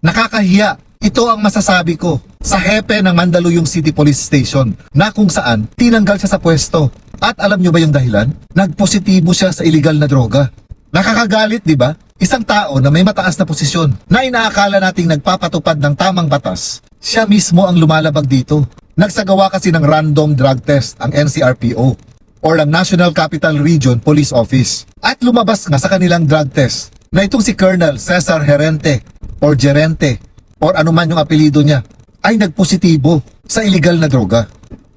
Nakakahiya. Ito ang masasabi ko sa hepe ng Mandaluyong City Police Station na kung saan tinanggal siya sa pwesto. At alam nyo ba yung dahilan? Nagpositibo siya sa illegal na droga. Nakakagalit, di ba? Isang tao na may mataas na posisyon na inaakala nating nagpapatupad ng tamang batas, siya mismo ang lumalabag dito. Nagsagawa kasi ng random drug test ang NCRPO or ang National Capital Region Police Office. At lumabas nga sa kanilang drug test na itong si Colonel Cesar Gerente or anuman yung apelido niya ay nagpositibo sa illegal na droga.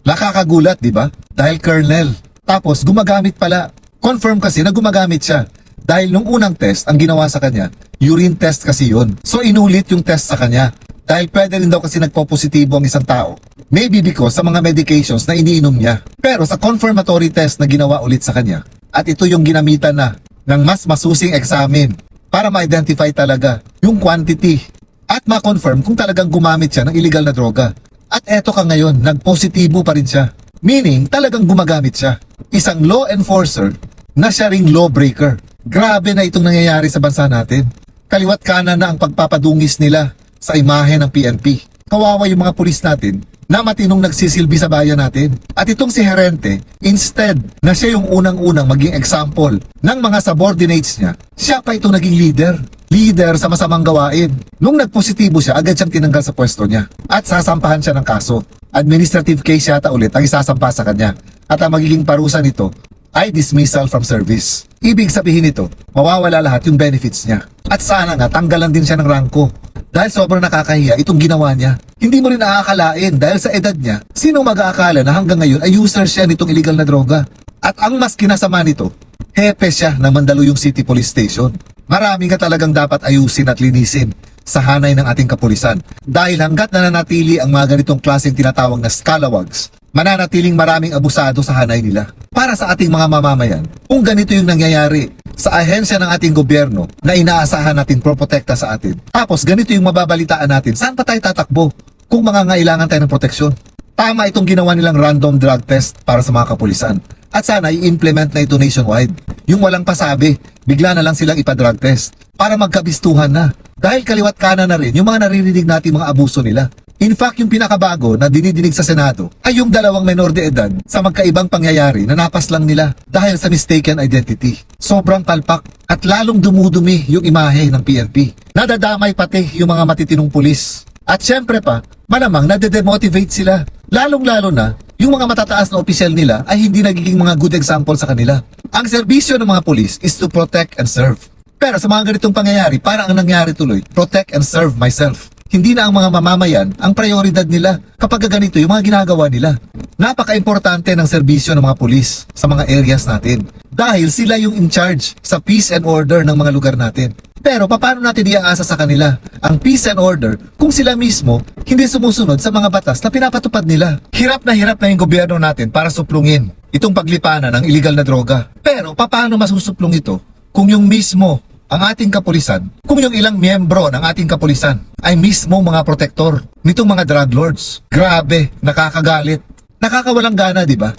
Nakakagulat, di ba? Dahil Colonel. Tapos gumagamit pala. Confirm kasi na gumagamit siya. Dahil nung unang test, ang ginawa sa kanya, urine test kasi yun. So inulit yung test sa kanya. Dahil pwede rin daw kasi nagpo-positibo ang isang tao. Maybe because sa mga medications na iniinom niya. Pero sa confirmatory test na ginawa ulit sa kanya, at ito yung ginamitan na ng mas masusing examen para ma-identify talaga yung quantity at ma-confirm kung talagang gumamit siya ng illegal na droga. At eto ka ngayon, nagpositibo pa rin siya. Meaning, talagang gumagamit siya. Isang law enforcer na siya ring lawbreaker. Grabe na itong nangyayari sa bansa natin. Kaliwat kanan na ang pagpapadungis nila sa imahe ng PNP. Kawawa yung mga pulis natin na matinong nagsisilbi sa bayan natin. At itong si Gerente, instead na siya yung unang-unang maging example ng mga subordinates niya, siya pa itong naging leader. Leader sa masamang gawain. Nung nagpositibo siya, agad siyang tinanggal sa pwesto niya. At sasampahan siya ng kaso. Administrative case yata ulit ang isasampa sa kanya. At ang magiging parusa nito ay dismissal from service. Ibig sabihin nito, mawawala lahat yung benefits niya. At sana nga, tanggalan din siya ng rangko. Dahil sobrang nakakahiya itong ginawa niya. Hindi mo rin aakalain dahil sa edad niya, sino mag-aakala na hanggang ngayon ay user siya nitong illegal na droga. At ang mas kinasama nito, hepe siya ng Mandaluyong City Police Station. Marami nga talagang dapat ayusin at linisin sa hanay ng ating kapulisan. Dahil hanggat nananatili ang mga ganitong klaseng tinatawag na scalawags, mananatiling maraming abusado sa hanay nila. Para sa ating mga mamamayan, kung ganito yung nangyayari sa ahensya ng ating gobyerno na inaasahan natin protekta sa atin, tapos ganito yung mababalitaan natin, saan pa tayo tatakbo kung mangangailangan tayo ng proteksyon? Tama itong ginawa nilang random drug test para sa mga kapulisan. At sana i-implement na ito nationwide. Yung walang pasabi, bigla na lang silang ipa-drug test para magkabistuhan na. Dahil kaliwat kanan na rin yung mga naririnig natin mga abuso nila. In fact, yung pinakabago na dinidinig sa Senado ay yung dalawang menor de edad sa magkaibang pangyayari na napas lang nila dahil sa mistaken identity. Sobrang palpak at lalong dumudumi yung imahe ng PNP. Nadadamay pati yung mga matitinong pulis. At syempre pa, malamang nade-demotivate sila. Lalong-lalo na, yung mga matataas na opisyal nila ay hindi nagiging mga good example sa kanila. Ang serbisyo ng mga pulis is to protect and serve. Pero sa mga ganitong pangyayari, parang ang nangyari tuloy, protect and serve myself. Hindi na ang mga mamamayan ang prioridad nila kapag ganito yung mga ginagawa nila. Napaka-importante ng serbisyo ng mga pulis sa mga areas natin dahil sila yung in charge sa peace and order ng mga lugar natin. Pero paano natin iaasa sa kanila ang peace and order kung sila mismo hindi sumusunod sa mga batas na pinapatupad nila? Hirap na yung gobyerno natin para suplungin itong paglipanan ng illegal na droga. Pero paano masusuplong ito kung yung mismo ang ating kapulisan, kung yung ilang miyembro ng ating kapulisan ay mismo mga protektor nitong mga drug lords? Grabe, nakakagalit. Nakakawalang gana, di ba?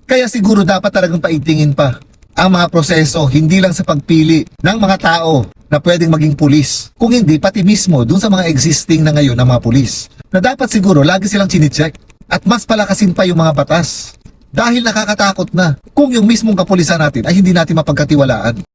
Kaya siguro dapat talagang paitingin pa ang mga proseso, hindi lang sa pagpili ng mga tao na pwedeng maging pulis, kung hindi pati mismo dun sa mga existing na ngayon na mga pulis, na dapat siguro lagi silang chine-check at mas palakasin pa yung mga batas. Dahil nakakatakot na kung yung mismong kapulisan natin ay hindi natin mapagkatiwalaan.